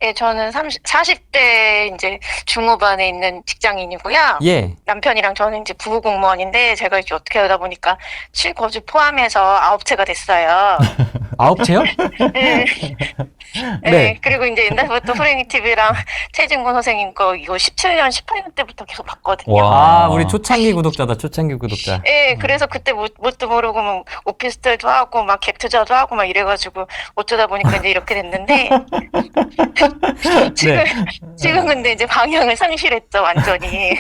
예, 저는 40대 이제 중후반에 있는 직장인이고요. 예. 남편이랑 저는 이제 부부 공무원인데 제가 이제 어떻게 하다 보니까 실거주 포함해서 9채가 됐어요. 9채요? 예, 예, 네. 그리고 이제 옛날부터 소랭이 TV랑 최진권 선생님 거 이거 17년, 18년 때부터 계속 봤거든요. 와. 아, 우리 초창기 구독자다, 초창기 구독자. 예, 그래서 그때 뭣도 모르고 뭐 오피스텔도 하고 막 갭 투자도 하고 막 이래가지고 어쩌다 보니까 이제 이렇게 됐는데 지금 네. 지금 근데 이제 방향을 상실했죠 완전히.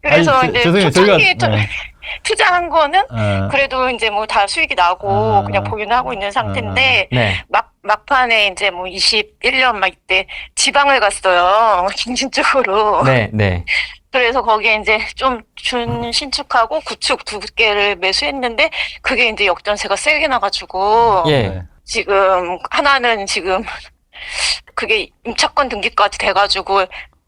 그래서 아니, 이제 죄송해요. 초창기에 네. 투자한 거는 어, 그래도 이제 뭐 다 수익이 나고 아, 그냥 보유는 하고 있는 상태인데 네. 막판에 이제 뭐 21년 막 이때 지방을 갔어요. 중진 쪽으로. 네, 네. 그래서 거기에 이제 좀 준 신축하고 구축 두 개를 매수했는데 그게 이제 역전세가 세게 나가지고 예. 네. 지금 하나는 지금 그게 임차권 등기까지 돼가지고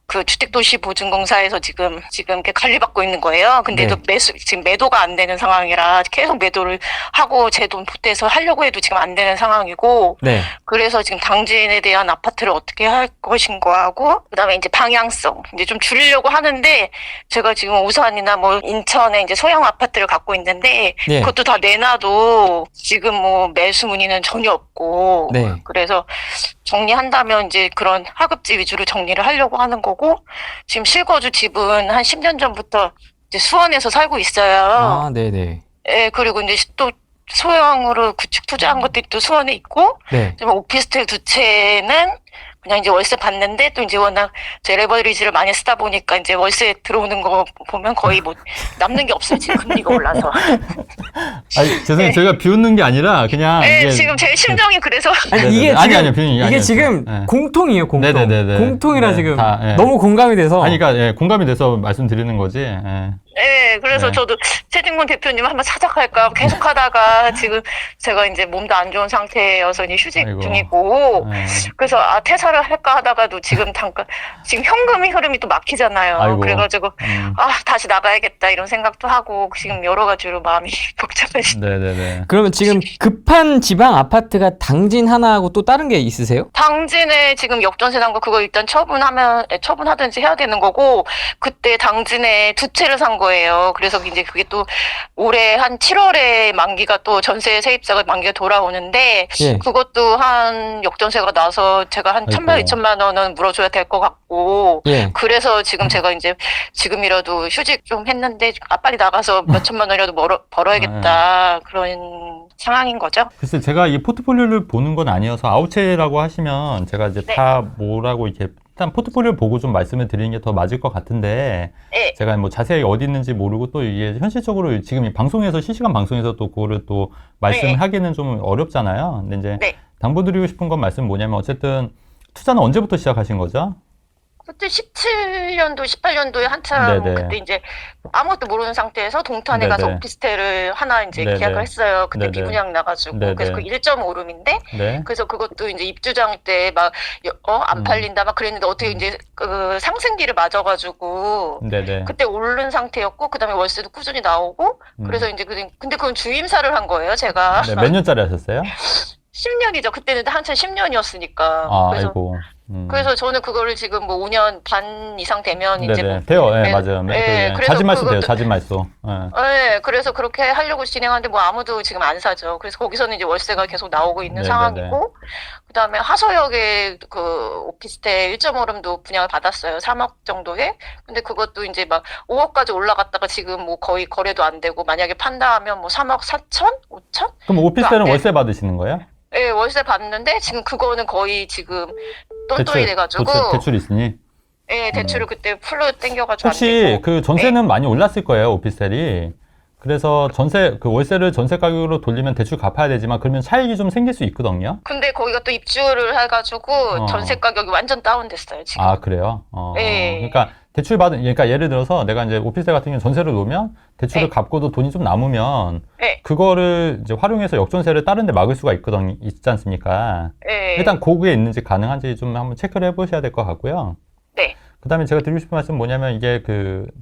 그 주택도시보증공사에서 지금 이렇게 관리받고 있는 거예요. 근데도 네. 지금 매도가 안 되는 상황이라 계속 매도를 하고 제 돈 보태서 하려고 해도 지금 안 되는 상황이고 네. 그래서 지금 당진에 대한 아파트를 어떻게 할 것인가 하고 그다음에 이제 방향성 이제 좀 줄이려고 하는데 제가 지금 오산이나 뭐 인천에 이제 소형 아파트를 갖고 있는데 네. 그것도 다 내놔도 지금 뭐 매수 문의는 전혀 없고 네. 그래서 정리한다면 이제 그런 하급지 위주로 정리를 하려고 하는 거고 지금 실거주 집은 한 10년 전부터 이제 수원에서 살고 있어요. 아, 네네. 예, 그리고 이제 또 소형으로 구축 투자한 것들이 또 수원에 있고 네. 좀 오피스텔 두 채는 그냥 이제 월세 받는데 또 이제 워낙 제 레버리지를 많이 쓰다 보니까 이제 월세 들어오는 거 보면 거의 뭐 남는 게 없어요. 지금 금리가 올라서. 아니, 죄송해요. 네. 저희가 비웃는 게 아니라 그냥 네, 이게 지금 제 심정이 그래서 아니, 네네네. 이게 아니, 지금, 아니요, 비웃는 게 이게 아니에요. 지금 네. 공통이에요, 공통. 네네네네. 공통이라 네, 지금 다, 예. 너무 공감이 돼서. 아니, 그러니까 예, 공감이 돼서 말씀드리는 거지. 예. 네, 그래서 네. 저도 최진권 대표님 한번 찾아갈까 계속 하다가 지금 제가 이제 몸도 안 좋은 상태여서 이제 휴직 아이고. 중이고 예. 그래서 퇴사를 할까 하다가도 지금 잠깐 지금 현금이 흐름이 또 막히잖아요. 아이고. 그래가지고 다시 나가야겠다 이런 생각도 하고 지금 여러 가지로 마음이 복잡해지네. 네네네. 그러면 지금 급한 지방 아파트가 당진 하나하고 또 다른 게 있으세요? 당진에 지금 역전세 난 거 그거 일단 처분하든지 해야 되는 거고 그때 당진에 두 채를 산 거예요. 그래서 이제 그게 또 올해 한 7월에 만기가 또 전세 세입자가 만기가 돌아오는데 예. 그것도 한 역전세가 나서 제가 한 아이고. 1,000만, 2천만 원은 물어줘야 될 것 같고 예. 그래서 지금 제가 이제 지금이라도 휴직 좀 했는데 빨리 나가서 몇 천만 원이라도 벌어야겠다 그런 상황인 거죠. 글쎄, 제가 이 포트폴리오를 보는 건 아니어서 아웃체라고 하시면 제가 이제 네. 다 뭐라고 이렇게 일단 포트폴리오를 보고 좀 말씀을 드리는 게 더 맞을 것 같은데 네. 제가 뭐 자세히 어디 있는지 모르고 또 이게 현실적으로 지금 이 방송에서 실시간 방송에서 또 그거를 또 말씀을 네. 하기는 좀 어렵잖아요. 근데 이제 네. 당부드리고 싶은 건 말씀 뭐냐면 어쨌든 투자는 언제부터 시작하신 거죠? 그때 17년도, 18년도에 한참 네네. 그때 이제 아무것도 모르는 상태에서 동탄에 네네. 가서 오피스텔을 하나 이제 네네. 계약을 했어요. 그때 네네. 비분양 나가지고 네네. 그래서 그 1.5룸인데 네. 그래서 그것도 이제 입주장 때 막 안 팔린다 막 그랬는데 어떻게 이제 그 상승기를 맞아가지고 네네. 그때 오른 상태였고 그다음에 월세도 꾸준히 나오고 그래서 이제 근데 그건 주임사를 한 거예요 제가. 네, 몇 년짜리 하셨어요? 10년이죠. 그때는 한참 10년이었으니까. 아, 그래서 아이고. 그래서 저는 그거를 지금 뭐 5년 반 이상 되면 이제 네네. 뭐 돼요. 예, 네, 맞아요. 네, 그래서 자진 말소 돼요. 그것도- 자진 말소. 예. 네, 그래서 그렇게 하려고 진행하는데 뭐 아무도 지금 안 사죠. 그래서 거기서는 이제 월세가 계속 나오고 있는 네네네. 상황이고 그다음에 하서역에 그 오피스텔 1.5룸도 분양을 받았어요. 3억 정도에. 근데 그것도 이제 막 5억까지 올라갔다가 지금 뭐 거의 거래도 안 되고 만약에 판다 하면 뭐 3억 4천? 5천? 그럼 오피스텔은 네. 월세 받으시는 거예요? 예, 월세 받는데 지금 그거는 거의 지금 똘똘이 돼가지고 대출 있으니. 예, 대출을 그때 풀로 땡겨가지고 안 혹시 되고. 그 전세는 많이 올랐을 거예요, 오피스텔이. 그래서 그 월세를 전세 가격으로 돌리면 대출 갚아야 되지만 그러면 차익이 좀 생길 수 있거든요. 근데 거기가 또 입주를 해가지고 전세 가격이 완전 다운됐어요 지금. 아, 그래요? 네. 그러니까 그러니까 예를 들어서 내가 이제 오피스텔 같은 경우는 전세를 놓으면 대출을 네. 갚고도 돈이 좀 남으면 네. 그거를 이제 활용해서 역전세를 다른 데 막을 수가 있지 않습니까? 예. 일단 고그에 있는지 가능한지 좀 한번 체크를 해보셔야 될 것 같고요. 네. 그 다음에 제가 드리고 싶은 말씀 뭐냐면 이게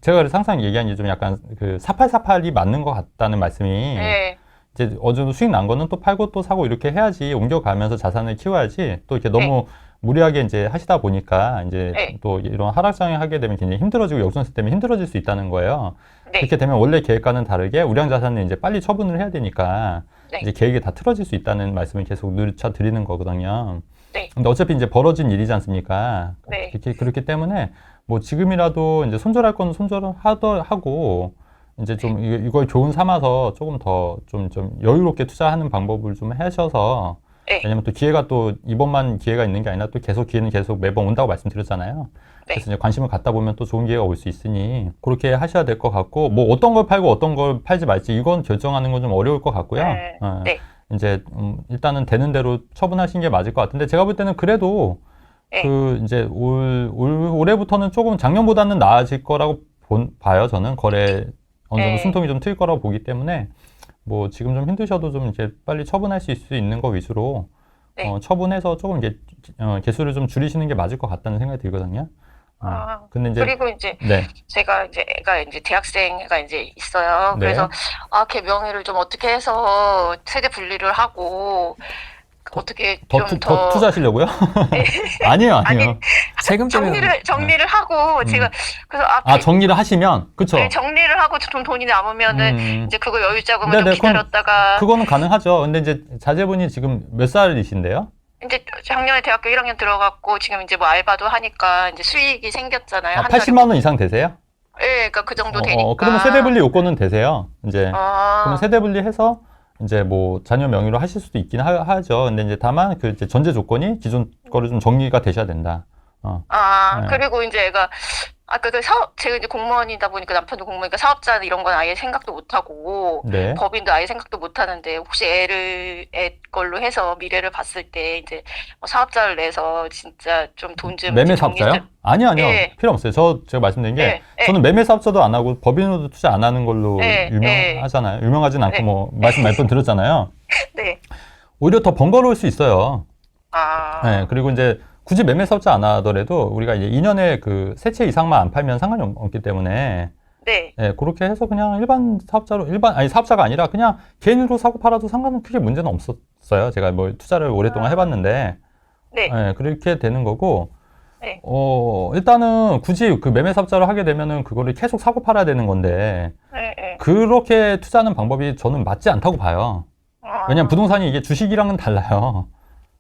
제가 그래서 항상 얘기한 게 좀 약간 4848이 맞는 것 같다는 말씀이 예. 이제 어느 정도 수익 난 거는 또 팔고 또 사고 이렇게 해야지 옮겨가면서 자산을 키워야지 또 이렇게 너무 무리하게 이제 하시다 보니까 이제 네. 또 이런 하락장에 하게 되면 굉장히 힘들어지고 역전세 때문에 힘들어질 수 있다는 거예요. 네. 그렇게 되면 원래 계획과는 다르게 우량 자산을 이제 빨리 처분을 해야 되니까 네. 이제 계획이 다 틀어질 수 있다는 말씀을 계속 누차 드리는 거거든요. 네. 근데 어차피 이제 벌어진 일이지 않습니까? 네. 그렇기 때문에 뭐 지금이라도 이제 손절할 거는 손절을 하고 이제 좀 이걸 교훈 삼아서 조금 더 좀 여유롭게 투자하는 방법을 좀 하셔서 네. 왜냐면 또 기회가 또 이번만 기회가 있는 게 아니라 또 계속 기회는 계속 매번 온다고 말씀드렸잖아요. 네. 그래서 이제 관심을 갖다 보면 또 좋은 기회가 올 수 있으니 그렇게 하셔야 될 것 같고 뭐 어떤 걸 팔고 어떤 걸 팔지 말지 이건 결정하는 건 좀 어려울 것 같고요. 네. 이제 일단은 되는 대로 처분하시는 게 맞을 것 같은데 제가 볼 때는 그래도 네. 그 이제 올해부터는 조금 작년보다는 나아질 거라고 봐요. 저는 거래 어느 정도 네. 숨통이 좀 트일 거라고 보기 때문에 뭐 지금 좀 힘드셔도 좀 이제 빨리 처분할 수 있는 거 위주로 네. 처분해서 조금 이제 개수를 좀 줄이시는 게 맞을 것 같다는 생각이 들거든요. 근데 이제 그리고 이제 네. 제가 이제 애가 이제 대학생가 이제 있어요. 네. 그래서 걔 명의를 좀 어떻게 해서 세대 분리를 하고 어떻게 더 좀 더 투자하시려고요? 아니에요. 아니, 세금 때문에 정리를 하고 제가 그래서 정리를 하시면 그쵸? 네, 정리를 하고 돈이 남으면은 이제 그거 여유 자금을 좀 네네, 기다렸다가 그거는 가능하죠. 근데 이제 자제분이 지금 몇 살이신데요? 이제 작년에 대학교 1학년 들어갔고 지금 이제 뭐 알바도 하니까 이제 수익이 생겼잖아요. 한 달에. 80만 원 이상 되세요? 네, 그러니까 그 정도 되니까. 그러면 세대분리 요건은 되세요. 이제 그러면 아, 세대분리해서 이제 뭐 자녀 명의로 하실 수도 있긴 하죠. 근데 이제 다만 그 이제 전제 조건이 기존 거를 좀 정리가 되셔야 된다. 네. 그리고 이제 애가 제가 이제 공무원이다 보니까 남편도 공무원이니까 사업자 이런 건 아예 생각도 못 하고 네. 법인도 아예 생각도 못 하는데 혹시 애 걸로 해서 미래를 봤을 때 이제 뭐 사업자를 내서 진짜 좀 돈 좀 매매 사업자요? 아니요. 예. 필요 없어요. 제가 말씀드린 게 예. 저는 매매 사업자도 안 하고 법인으로도 투자 안 하는 걸로 예. 유명하잖아요. 유명하진 않고 네. 뭐 말씀 몇 번 드렸잖아요. 네. 오히려 더 번거로울 수 있어요. 아, 네. 그리고 이제 굳이 매매 사업자 안 하더라도 우리가 이제 2년에 그 세 채 이상만 안 팔면 상관이 없기 때문에 네. 네, 그렇게 해서 그냥 일반 사업자로 사업자가 아니라 그냥 개인으로 사고 팔아도 상관은 크게 문제는 없었어요. 제가 뭐 투자를 오랫동안 해봤는데 네. 네, 그렇게 되는 거고 네. 일단은 굳이 그 매매 사업자로 하게 되면은 그거를 계속 사고 팔아야 되는 건데 네. 그렇게 투자하는 방법이 저는 맞지 않다고 봐요. 왜냐면 부동산이 이게 주식이랑은 달라요.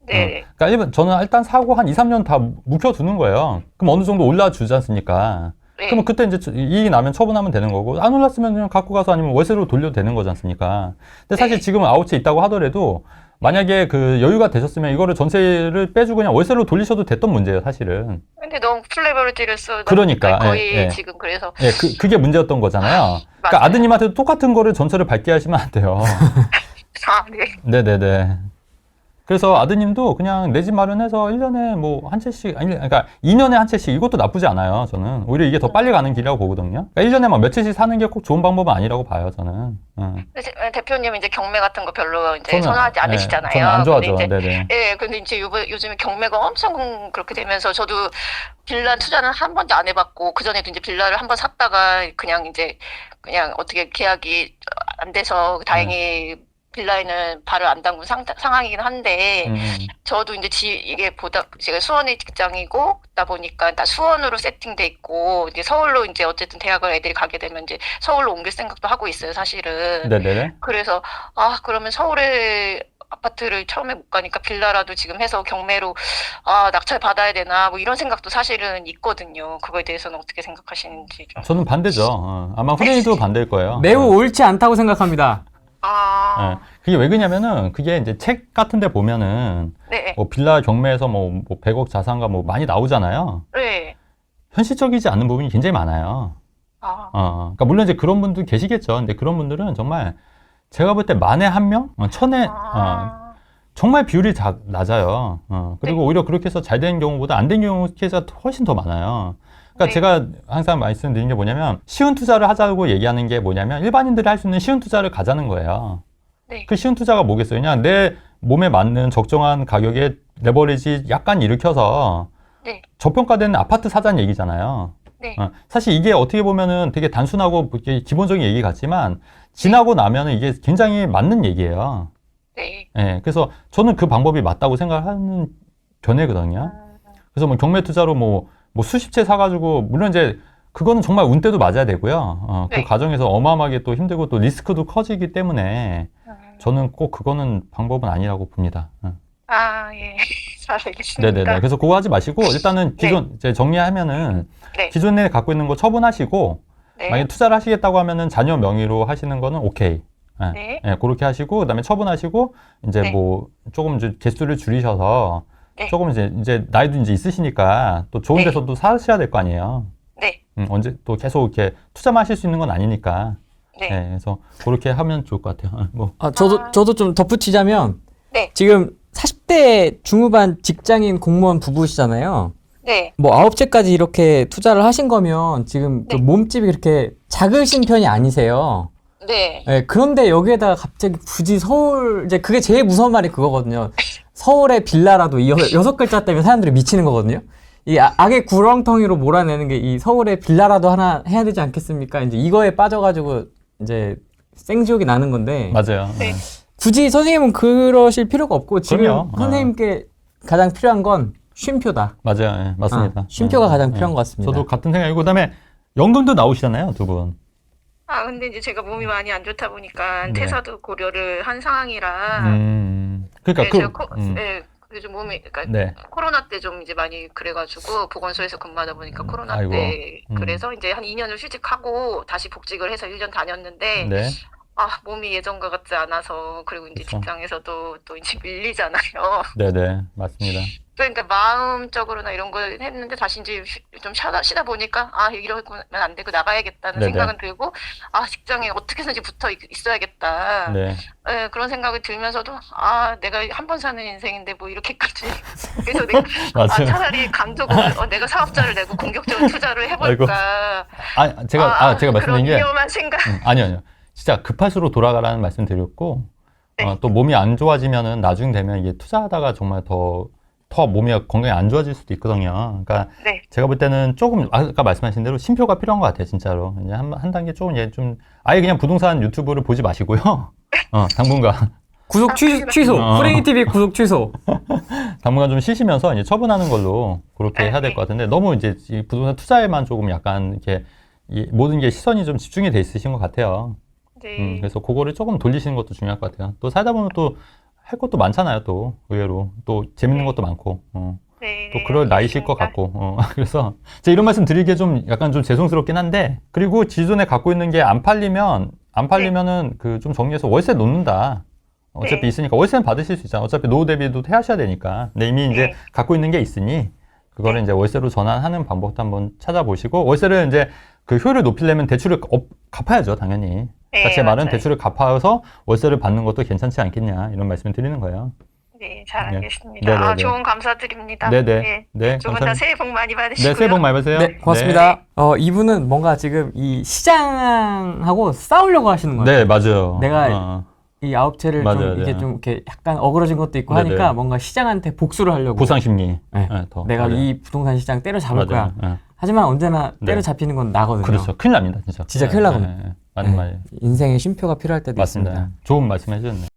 네. 그러니까 저는 일단 사고 한 2, 3년 다 묵혀두는 거예요. 그럼 어느 정도 올라주지 않습니까? 네. 그러면 그때 이제 이익이 나면 처분하면 되는 거고, 안 올랐으면 그냥 갖고 가서 아니면 월세로 돌려도 되는 거지 않습니까? 근데 사실 네. 지금 아웃에 있다고 하더라도, 만약에 그 여유가 되셨으면 이거를 전세를 빼주고 그냥 월세로 돌리셔도 됐던 문제예요, 사실은. 근데 너무 플레버리티를 쓰다 그러니까, 보니까 거의 예. 지금 그래서 예, 그게 문제였던 거잖아요. 그러니까 맞아요. 아드님한테도 똑같은 거를 전철을 밟게 하시면 안 돼요. 네. 네네네. 그래서 아드님도 그냥 내 집 마련해서 1년에 뭐 한 채씩, 그러니까 2년에 한 채씩 이것도 나쁘지 않아요, 저는. 오히려 이게 더 빨리 가는 길이라고 보거든요. 그러니까 1년에 막 몇 채씩 사는 게 꼭 좋은 방법은 아니라고 봐요, 저는. 근데 대표님 이제 경매 같은 거 별로 이제 저는, 선호하지 않으시잖아요. 저는 안 좋아하죠. 근데 이제, 네네. 근데 이제 요즘에 경매가 엄청 그렇게 되면서 저도 빌라 투자는 한 번도 안 해봤고 그전에도 이제 빌라를 한 번 샀다가 그냥 어떻게 계약이 안 돼서 다행히 빌라에는 발을 안 담근 상황이긴 한데 저도 이제 이게 제가 수원의 직장이고 다 보니까 다 수원으로 세팅돼 있고 이제 서울로 이제 어쨌든 대학을 애들이 가게 되면 이제 서울로 옮길 생각도 하고 있어요, 사실은. 네네네. 그래서 그러면 서울에 아파트를 처음에 못 가니까 빌라라도 지금 해서 경매로 낙찰 받아야 되나 뭐 이런 생각도 사실은 있거든요. 그거에 대해서는 어떻게 생각하시는지 좀. 저는 반대죠. 아마 후대인도 반대일 거예요. 매우 옳지 않다고 생각합니다. 그게 왜 그러냐면은 그게 이제 책 같은 데 보면은 네. 뭐 빌라 경매에서 뭐 100억 자산가 뭐 많이 나오잖아요. 네. 현실적이지 않은 부분이 굉장히 많아요. 그러니까 물론 이제 그런 분들 계시겠죠. 근데 그런 분들은 정말 제가 볼 때 만에 한 명, 천에 정말 비율이 낮아요. 그리고 네. 오히려 그렇게 해서 잘 되는 경우보다 안 된 경우 케이스가 훨씬 더 많아요. 그러니까 네. 제가 항상 말씀드리는 게 뭐냐면 쉬운 투자를 하자고 얘기하는 게 뭐냐면 일반인들이 할 수 있는 쉬운 투자를 가자는 거예요. 네. 그 쉬운 투자가 뭐겠어요? 그냥 내 몸에 맞는 적정한 가격에 레버리지 약간 일으켜서 네. 저평가된 아파트 사자는 얘기잖아요. 네. 사실 이게 어떻게 보면은 되게 단순하고 이렇게 기본적인 얘기 같지만 지나고 나면은 이게 굉장히 맞는 얘기예요. 네. 예, 그래서 저는 그 방법이 맞다고 생각하는 견해거든요. 그래서 뭐 경매 투자로 뭐 수십 채 사가지고, 물론 이제 그거는 정말 운때도 맞아야 되고요. 그 네. 과정에서 어마어마하게 또 힘들고 또 리스크도 커지기 때문에 저는 꼭 그거는 방법은 아니라고 봅니다. 예. 잘 알겠습니다. 네네네. 그래서 그거 하지 마시고 일단은 기존 이제 정리하면은 네. 기존에 갖고 있는 거 처분하시고 네. 만약에 투자를 하시겠다고 하면은 자녀 명의로 하시는 거는 오케이. 네. 그렇게 하시고 그다음에 처분하시고 이제 네. 뭐 조금 이제 개수를 줄이셔서 네. 조금 이제 나이도 이제 있으시니까 또 좋은 네. 데서 또 사셔야 될 거 아니에요. 네. 언제 또 계속 이렇게 투자만 하실 수 있는 건 아니니까. 네. 그래서 그렇게 하면 좋을 것 같아요. 저도 좀 덧붙이자면 네. 지금 40대 중후반 직장인 공무원 부부시잖아요. 네. 뭐 9채까지 이렇게 투자를 하신 거면 지금 그 네. 몸집이 그렇게 작으신 편이 아니세요. 네. 네, 그런데 여기에다가 갑자기 굳이 서울, 이제 그게 제일 무서운 말이 그거거든요. 서울의 빌라라도 이 6글자 때문에 사람들이 미치는 거거든요. 이 악의 구렁텅이로 몰아내는 게 이 서울의 빌라라도 하나 해야 되지 않겠습니까? 이제 이거에 빠져가지고 이제 생지옥이 나는 건데. 맞아요. 네. 굳이 선생님은 그러실 필요가 없고 지금 그럼요. 선생님께 가장 필요한 건 쉼표다. 맞아요. 맞습니다. 쉼표가 가장 필요한 것 같습니다. 저도 같은 생각이고 그다음에 연금도 나오시잖아요, 두 분. 근데 이제 제가 몸이 많이 안 좋다 보니까 네. 퇴사도 고려를 한 상황이라. 그러니까 네, 제가 그래서 몸이, 그러니까 네. 코로나 때 좀 이제 많이 그래가지고 보건소에서 근무하다 보니까 코로나 아이고. 때 그래서 이제 한 2년을 휴직하고 다시 복직을 해서 1년 다녔는데 네. 몸이 예전과 같지 않아서 그리고 이제 그쵸. 직장에서도 또 이제 밀리잖아요. 네네. 맞습니다. 그러니까 마음적으로나 이런 걸 했는데 다시 이제 좀 쉬다 보니까 이러면 안 되고 나가야겠다는 네네. 생각은 들고 직장에 어떻게 해서든지 붙어 있어야겠다. 네. 네, 그런 생각이 들면서도 내가 한 번 사는 인생인데 뭐 이렇게까지 그래서 내가 맞아요. 차라리 강적으로 내가 사업자를 내고 공격적으로 투자를 해볼까. 제가 그런 말씀드린 게 위험한 생각. 아니요. 진짜 급할수록 돌아가라는 말씀 드렸고 네. 또 몸이 안 좋아지면은 나중 되면 이게 투자하다가 정말 더 몸이 건강이 안 좋아질 수도 있거든요. 그러니까 네. 제가 볼 때는 조금 아까 말씀하신 대로 쉼표가 필요한 것 같아요, 진짜로. 이제 한 단계 조금 좀 아예 그냥 부동산 유튜브를 보지 마시고요. 당분간 구독 취소. 프레이 TV 구독 취소. 당분간 좀 쉬시면서 이제 처분하는 걸로 그렇게 해야 될 것 같은데 너무 이제 이 부동산 투자에만 조금 약간 이렇게 모든 게 시선이 좀 집중이 돼 있으신 것 같아요. 네. 그래서 그거를 조금 돌리시는 것도 중요할 것 같아요. 또 살다 보면 또 할 것도 많잖아요. 또 의외로 또 재밌는 것도 많고 네. 또 그럴 나이실 것 같고 그래서 제가 이런 말씀 드리기에 좀 약간 좀 죄송스럽긴 한데 그리고 기존에 갖고 있는 게 안 팔리면은 그 좀 정리해서 월세 놓는다. 어차피 네. 있으니까 월세는 받으실 수 있잖아요. 어차피 노후 대비도 하셔야 되니까. 근데 이미 이제 네. 갖고 있는 게 있으니 그거를 이제 월세로 전환하는 방법도 한번 찾아보시고 월세를 이제 그 효율을 높이려면 대출을 갚아야죠, 당연히. 그러니까 제 말은 맞아요. 대출을 갚아서 월세를 받는 것도 괜찮지 않겠냐 이런 말씀을 드리는 거예요. 네, 잘 네. 알겠습니다. 네네네. 조언 감사드립니다. 네네. 네, 두 분 다 감사합니다. 새해 복 많이 받으시고요. 네, 새해 복 많이 받으세요. 네, 고맙습니다. 이분은 뭔가 지금 이 시장하고 싸우려고 하시는 거예요. 네, 맞아요. 내가 이 9채를 맞아요, 좀 이게 맞아요. 좀 이렇게 약간 어그러진 것도 있고 네네. 하니까 뭔가 시장한테 복수를 하려고. 보상 심리. 네. 더. 내가 맞아요. 이 부동산 시장 때려잡을 맞아요. 거야. 하지만 언제나 네. 때려잡히는 건 나거든요. 그렇죠. 큰일 납니다, 진짜. 진짜 큰일 나거든요. 맞는 말이에요. 인생의 쉼표가 필요할 때도 맞습니다. 있습니다. 좋은 말씀 해주셨네요.